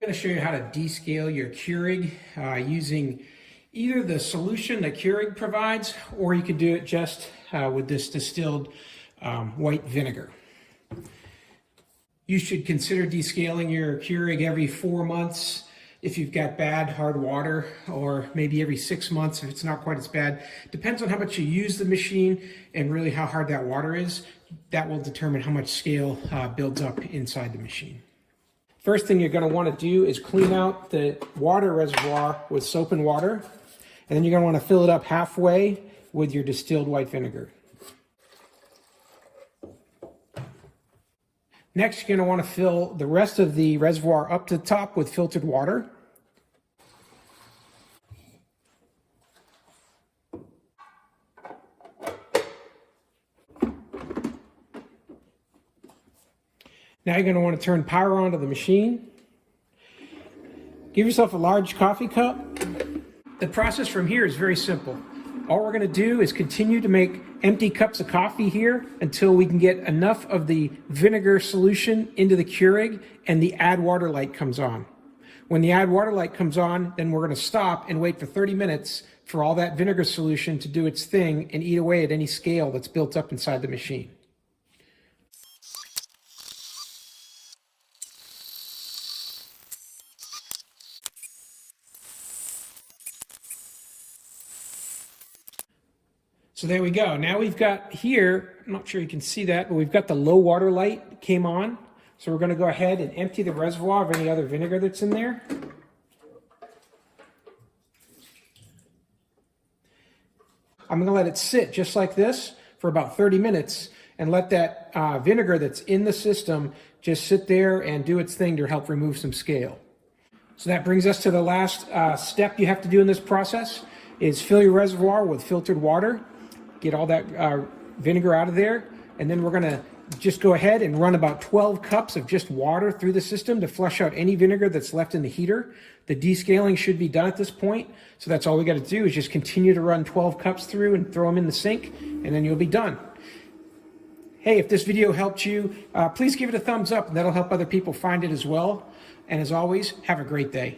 I'm going to show you how to descale your Keurig using either the solution that Keurig provides, or you could do it just with this distilled white vinegar. You should consider descaling your Keurig every 4 months if you've got bad hard water, or maybe every 6 months if it's not quite as bad. Depends on how much you use the machine and really how hard that water is. That will determine how much scale builds up inside the machine. First thing you're going to want to do is clean out the water reservoir with soap and water, and then you're going to want to fill it up halfway with your distilled white vinegar. Next, you're going to want to fill the rest of the reservoir up to the top with filtered water. Now you're going to want to turn power on to the machine. Give yourself a large coffee cup. The process from here is very simple. All we're going to do is continue to make empty cups of coffee here until we can get enough of the vinegar solution into the Keurig and the add water light comes on. When the add water light comes on, then we're going to stop and wait for 30 minutes for all that vinegar solution to do its thing and eat away at any scale that's built up inside the machine. So there we go. Now we've got here, I'm not sure you can see that, but we've got the low water light came on. So we're going to go ahead and empty the reservoir of any other vinegar that's in there. I'm going to let it sit just like this for about 30 minutes and let that vinegar that's in the system just sit there and do its thing to help remove some scale. So that brings us to the last step you have to do in this process is fill your reservoir with filtered water. Get all that vinegar out of there, and then we're going to just go ahead and run about 12 cups of just water through the system to flush out any vinegar that's left in the heater. The descaling should be done at this point, so that's all we got to do is just continue to run 12 cups through and throw them in the sink, and then you'll be done. Hey, if this video helped you, please give it a thumbs up, and that'll help other people find it as well. And as always, have a great day.